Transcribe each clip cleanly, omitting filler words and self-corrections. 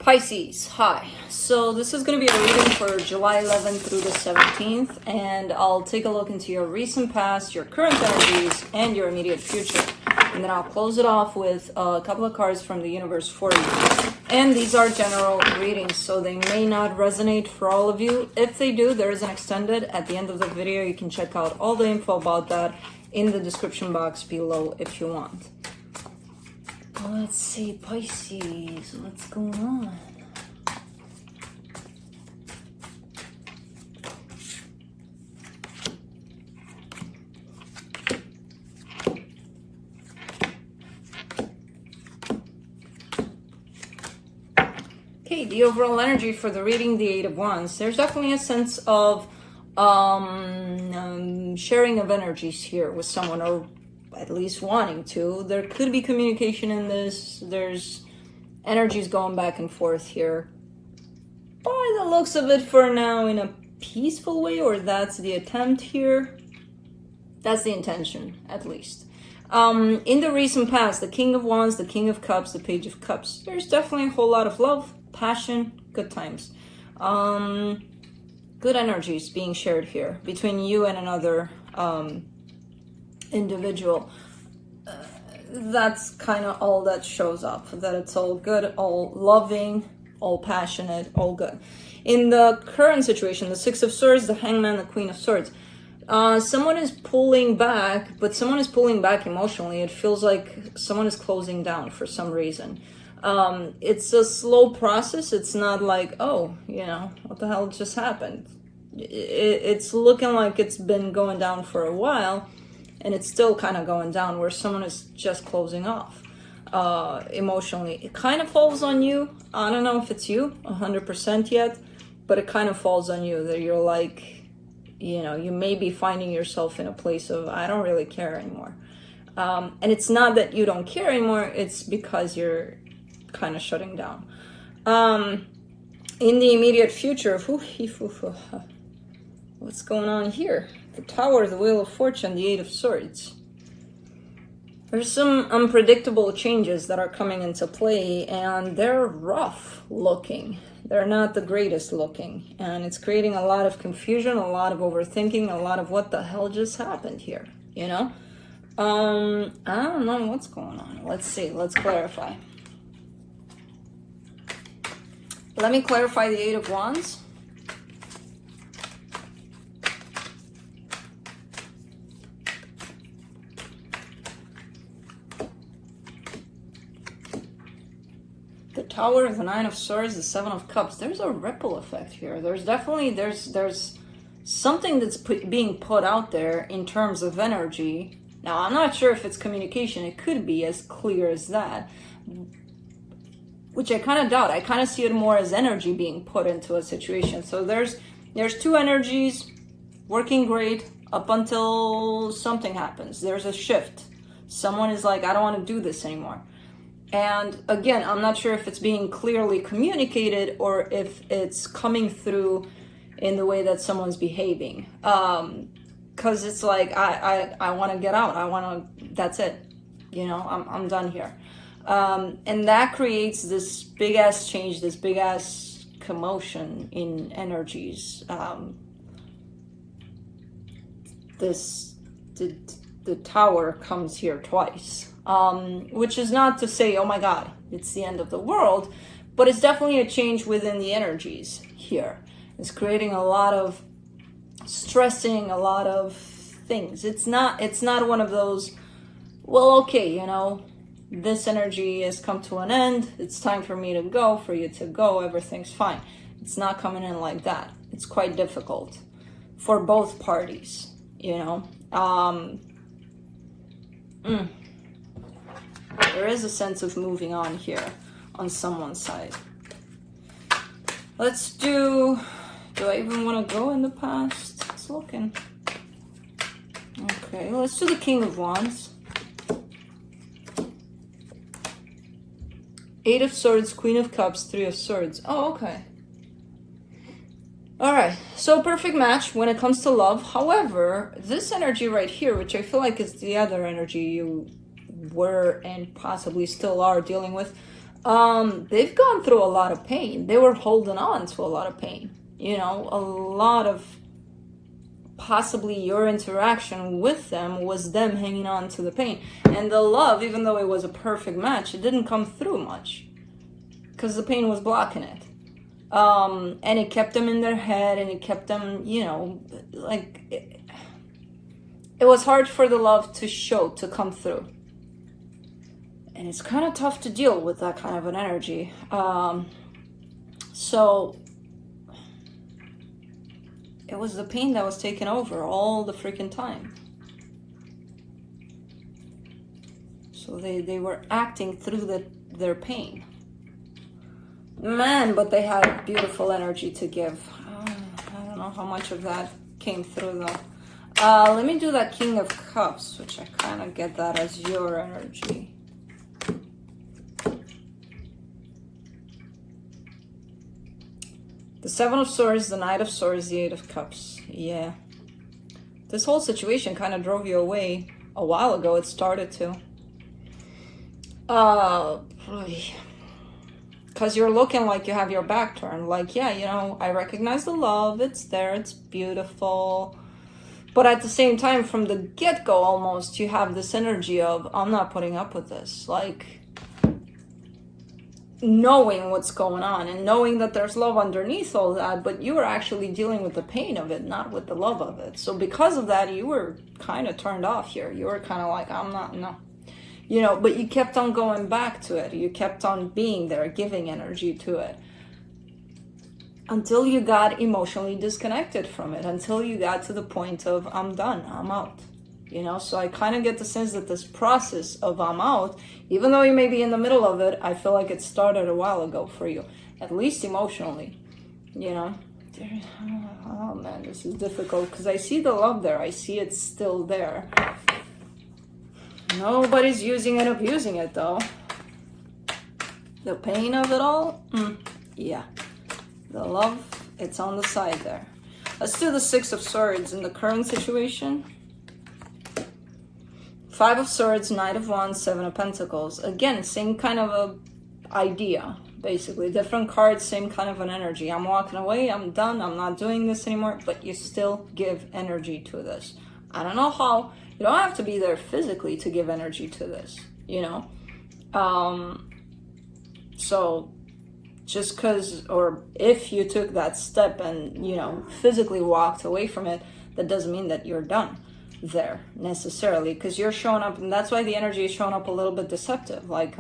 Pisces, hi. So this is going to be a reading for July 11th through the 17th, and I'll take a look into your recent past, your current energies, and your immediate future. And then I'll close it off with a couple of cards from the universe for you. And these are general readings, so they may not resonate for all of you. If they do, there is an extended at the end of the video. You can check out all the info about that in the description box below if you want. Let's see, Pisces, what's going on? Okay, the overall energy for the reading, the Eight of Wands. There's definitely a sense of sharing of energies here with someone, or at least wanting to. There could be communication in this. There's energies going back and forth here. By the looks of it for now, in a peaceful way, or that's the attempt here. That's the intention, at least. In the recent past, the King of Wands, the King of Cups, the Page of Cups. There's definitely a whole lot of love, passion, good times. Good energies being shared here between you and another individual. That's kind of all that shows up, that it's all good, all loving, all passionate, all good. In the current situation, the Six of Swords, the Hangman, the Queen of Swords, someone is pulling back, but someone is pulling back emotionally. It feels like someone is closing down for some reason. It's a slow process. It's not like, oh, you know, what the hell just happened? It's looking like it's been going down for a while, and it's still kind of going down, where someone is just closing off emotionally. It kind of falls on you. I don't know if it's you 100% yet, but it kind of falls on you, that you're like, you know, you may be finding yourself in a place of, I don't really care anymore. And it's not that you don't care anymore, it's because you're kind of shutting down. In the immediate future, what's going on here? The Tower, the Wheel of Fortune, the Eight of Swords. There's some unpredictable changes that are coming into play, and they're rough looking. They're not the greatest looking, and it's creating a lot of confusion, a lot of overthinking, a lot of what the hell just happened here, you know? I don't know what's going on. Let's see, let's clarify. Let me clarify the Eight of Wands. The Tower, the Nine of Swords, the Seven of Cups. There's a ripple effect here. There's definitely, there's something that's being put out there in terms of energy. Now, I'm not sure if it's communication. It could be as clear as that, which I kind of doubt. I kind of see it more as energy being put into a situation. So there's two energies working great up until something happens. There's a shift. Someone is like, I don't want to do this anymore. And again, I'm not sure if it's being clearly communicated or if it's coming through in the way that someone's behaving. Because it's like, I want to get out. That's it. You know, I'm done here. And that creates this big ass change, this big ass commotion in energies. The Tower comes here twice. Which is not to say, oh my God, it's the end of the world, but it's definitely a change within the energies here. It's creating a lot of stressing, a lot of things. It's not one of those, well, okay, you know, this energy has come to an end. It's time for me to go, for you to go. Everything's fine. It's not coming in like that. It's quite difficult for both parties, you know. There is a sense of moving on here on someone's side. Let's do I even want to go in the past? It's looking. Okay, let's do the King of Wands. Eight of Swords, Queen of Cups, Three of Swords. Oh, okay. All right, so perfect match when it comes to love. However, this energy right here, which I feel like is the other energy you were and possibly still are dealing with, They've gone through a lot of pain. They were holding on to a lot of pain. You know, a lot of possibly your interaction with them was them hanging on to the pain. And the love, even though it was a perfect match, it didn't come through much because the pain was blocking it. And it kept them in their head, and it kept them, you know, like it was hard for the love to show, to come through. And it's kind of tough to deal with that kind of an energy. So it was the pain that was taking over all the freaking time. So they were acting through their pain. Man, but they had beautiful energy to give. I don't know how much of that came through though. Let me do that King of Cups, which I kind of get that as your energy. The Seven of Swords, the Knight of Swords, the Eight of Cups. Yeah. This whole situation kind of drove you away a while ago. It started to. Because you're looking like you have your back turned. Like, yeah, you know, I recognize the love. It's there. It's beautiful. But at the same time, from the get-go almost, you have this energy of, I'm not putting up with this. Like, knowing what's going on and knowing that there's love underneath all that, but you were actually dealing with the pain of it, not with the love of it. So because of that, you were kind of turned off here. You were kind of like, I'm not, no. You know, but you kept on going back to it. You kept on being there, giving energy to it. Until you got emotionally disconnected from it. Until you got to the point of, I'm done, I'm out. You know, so I kind of get the sense that this process of I'm out, even though you may be in the middle of it, I feel like it started a while ago for you. At least emotionally. You know. Oh man, this is difficult because I see the love there. I see it's still there. Nobody's using and abusing it though. The pain of it all? Yeah. The love, it's on the side there. Let's do the Six of Swords in the current situation. Five of Swords, Knight of Wands, Seven of Pentacles. Again, same kind of a idea, basically. Different cards, same kind of an energy. I'm walking away, I'm done, I'm not doing this anymore, but you still give energy to this. I don't know how. You don't have to be there physically to give energy to this, you know? So just because, or if you took that step and, you know, physically walked away from it, that doesn't mean that you're done there necessarily, because you're showing up, and that's why the energy is showing up a little bit deceptive. Like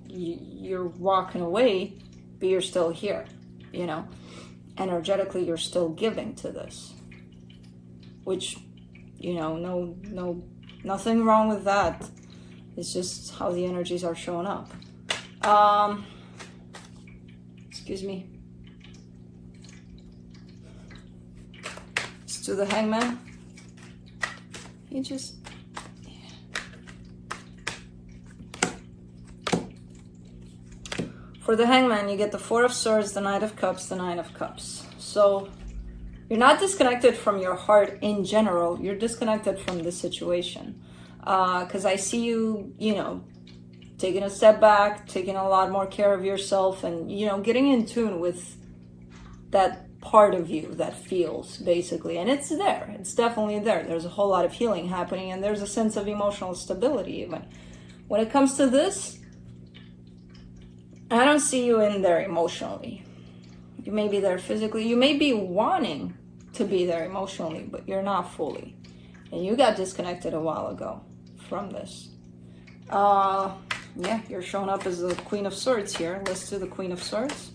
you're walking away, but you're still here, you know? Energetically, you're still giving to this, which, you know, nothing wrong with that. It's just how the energies are showing up. Excuse me. Let's do the Hangman. He just... For the Hangman, you get the Four of Swords, the Knight of Cups, the Nine of Cups. So you're not disconnected from your heart in general. You're disconnected from the situation. Because I see you, you know, taking a step back, taking a lot more care of yourself, and, you know, getting in tune with that part of you that feels, basically. And it's there. It's definitely there. There's a whole lot of healing happening, and there's a sense of emotional stability even. When it comes to this, I don't see you in there emotionally. You may be there physically. You may be wanting to be there emotionally, but you're not fully. And you got disconnected a while ago from this. Yeah, you're showing up as the Queen of Swords here. Let's do the Queen of Swords.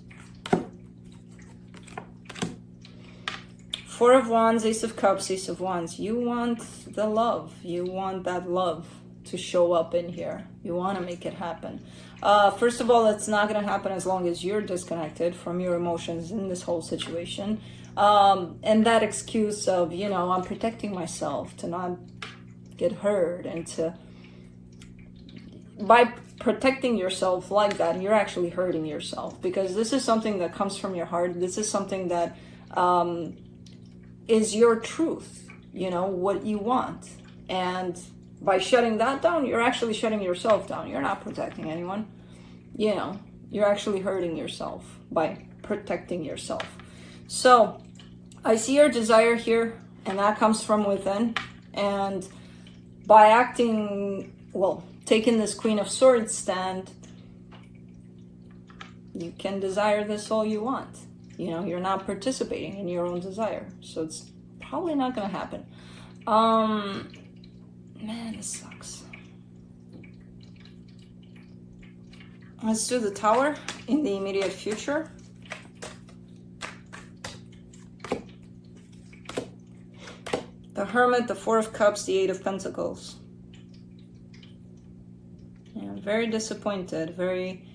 Four of Wands, Ace of Cups, Ace of Wands. You want the love. You want that love to show up in here. You want to make it happen. First of all, it's not going to happen as long as you're disconnected from your emotions in this whole situation. And that excuse of, you know, I'm protecting myself to not get hurt, and to... By protecting yourself like that, you're actually hurting yourself, because this is something that comes from your heart. This is something that is your truth, you know, what you want. And by shutting that down, you're actually shutting yourself down. You're not protecting anyone. you know, you're actually hurting yourself by protecting yourself. So I see your desire here, and that comes from within. And by acting, well, taking this Queen of Swords stand, you can desire this all you want. You know, you're not participating in your own desire. So it's probably not going to happen. Man, this sucks. Let's do the Tower in the immediate future. The Hermit, the Four of Cups, the Eight of Pentacles. Yeah, very disappointed, very...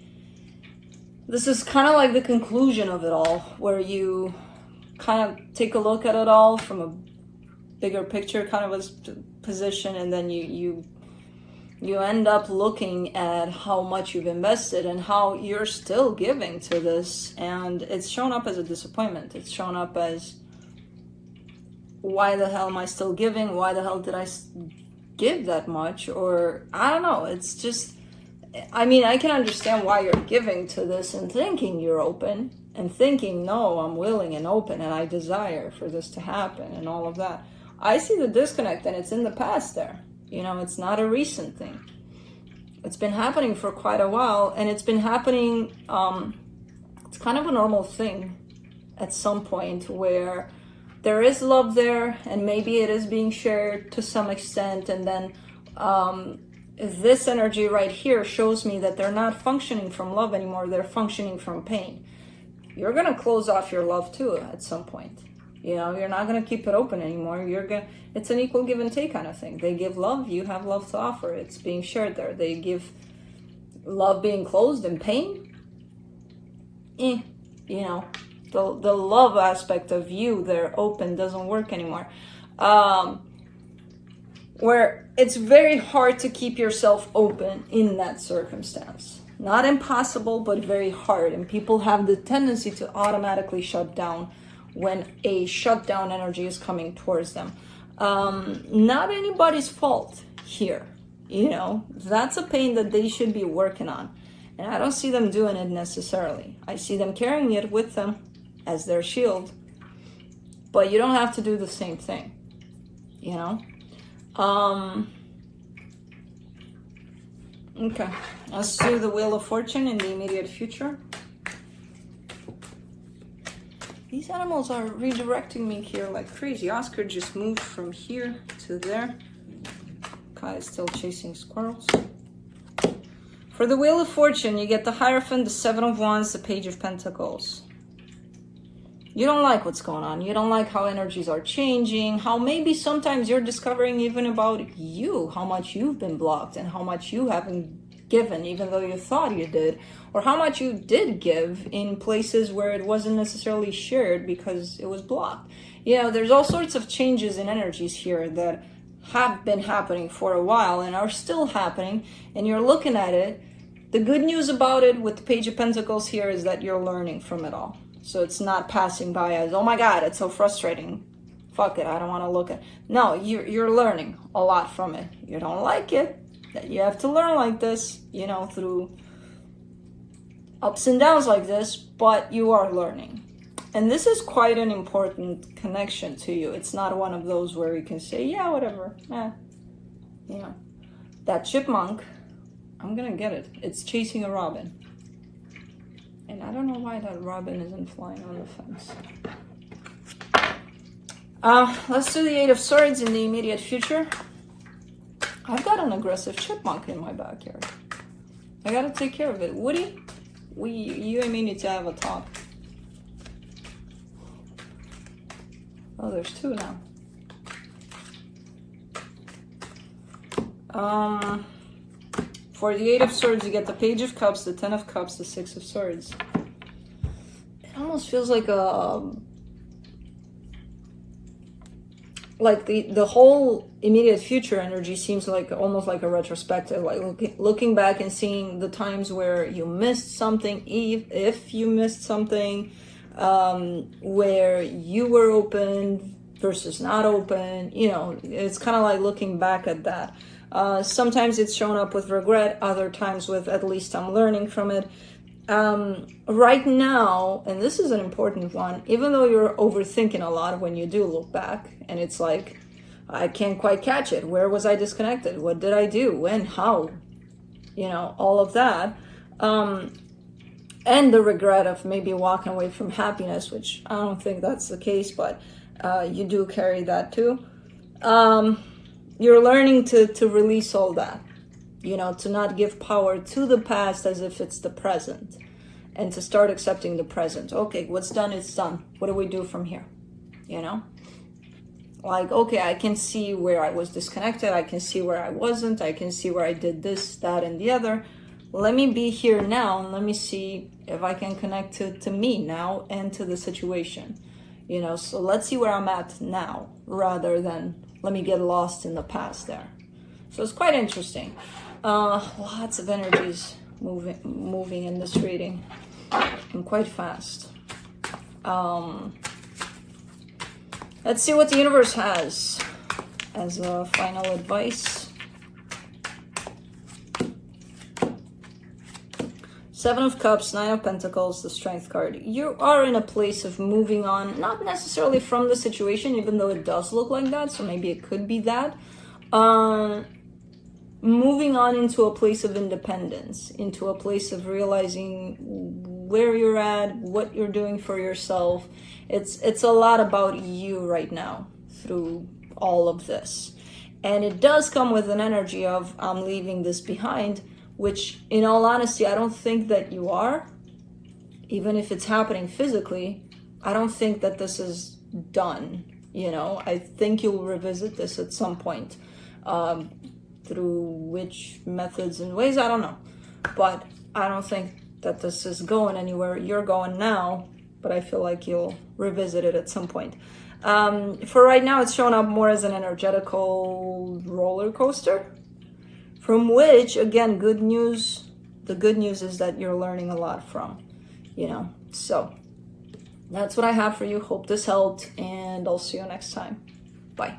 This is kind of like the conclusion of it all, where you kind of take a look at it all from a bigger picture kind of a position, and then you end up looking at how much you've invested and how you're still giving to this, and it's shown up as a disappointment. It's shown up as, why the hell am I still giving? Why the hell did I give that much? Or I don't know. It's just, I mean, I can understand why you're giving to this and thinking you're open and thinking, no, I'm willing and open and I desire for this to happen and all of that. I see the disconnect, and it's in the past there. You know, it's not a recent thing. It's been happening for quite a while, and it's been happening, it's kind of a normal thing at some point where there is love there, and maybe it is being shared to some extent, and then this energy right here shows me that they're not functioning from love anymore, they're functioning from pain. You're going to close off your love too at some point. You know, you're not going to keep it open anymore. It's an equal give and take kind of thing. They give love, you have love to offer. It's being shared there. They give love being closed and pain. You know, the love aspect of you, they're open, doesn't work anymore. Where it's very hard to keep yourself open in that circumstance. Not impossible, but very hard. And people have the tendency to automatically shut down when a shutdown energy is coming towards them. Not anybody's fault here. You know, that's a pain that they should be working on. And I don't see them doing it necessarily. I see them carrying it with them as their shield. But you don't have to do the same thing. You know? Okay. Let's do the Wheel of Fortune in the immediate future. These animals are redirecting me here like crazy. Oscar just moved from here to there. Kai is still chasing squirrels. For the Wheel of Fortune, you get the Hierophant, the Seven of Wands, the Page of Pentacles. You don't like what's going on. You don't like how energies are changing, how maybe sometimes you're discovering even about you, how much you've been blocked and how much you haven't given, even though you thought you did, or how much you did give in places where it wasn't necessarily shared because it was blocked. You know, there's all sorts of changes in energies here that have been happening for a while and are still happening, and you're looking at it. The good news about it with the Page of Pentacles here is that you're learning from it all. So it's not passing by as, oh my God, it's so frustrating. Fuck it, I don't want to look at it. No, you're learning a lot from it. You don't like it. You have to learn like this, you know, through ups and downs like this, but you are learning. And this is quite an important connection to you. It's not one of those where you can say, yeah, whatever. You know, that chipmunk, I'm going to get it. It's chasing a robin. And I don't know why that robin isn't flying on the fence. Let's do the Eight of Swords in the immediate future. I've got an aggressive chipmunk in my backyard. I gotta take care of it. Woody, you and me need to have a talk. Oh, there's two now. For the Eight of Swords, you get the Page of Cups, the Ten of Cups, the Six of Swords. It almost feels like the whole immediate future energy seems like almost like a retrospective, like looking back and seeing the times where you missed something, if you missed something, where you were open versus not open. You know, it's kind of like looking back at that. Sometimes it's shown up with regret, other times with at least I'm learning from it. Right now, and this is an important one, even though you're overthinking a lot when you do look back, and it's like, I can't quite catch it. Where was I disconnected? What did I do? When? How? You know, all of that. And the regret of maybe walking away from happiness, which I don't think that's the case, but you do carry that too. You're learning to release all that, you know, to not give power to the past as if it's the present, and to start accepting the present. Okay, what's done is done. What do we do from here? You know? Like, okay, I can see where I was disconnected. I can see where I wasn't. I can see where I did this, that, and the other. Let me be here now, and let me see if I can connect to me now and to the situation. You know, so let's see where I'm at now, rather than let me get lost in the past there. So it's quite interesting. Lots of energies moving in this reading, and quite fast. Let's see what the universe has as a final advice. 7 of Cups, 9 of Pentacles, the Strength card. You are in a place of moving on, not necessarily from the situation, even though it does look like that, so maybe it could be that. Moving on into a place of independence, into a place of realizing where you're at, what you're doing for yourself. It's a lot about you right now through all of this. And it does come with an energy of, I'm leaving this behind, which, in all honesty, I don't think that you are. Even if it's happening physically, I don't think that this is done. You know, I think you'll revisit this at some point. Through which methods and ways, I don't know. But I don't think that this is going anywhere. You're going now, but I feel like you'll revisit it at some point. For right now, it's shown up more as an energetical roller coaster. From which, again, good news. The good news is that you're learning a lot from, you know. So that's what I have for you. Hope this helped, and I'll see you next time. Bye.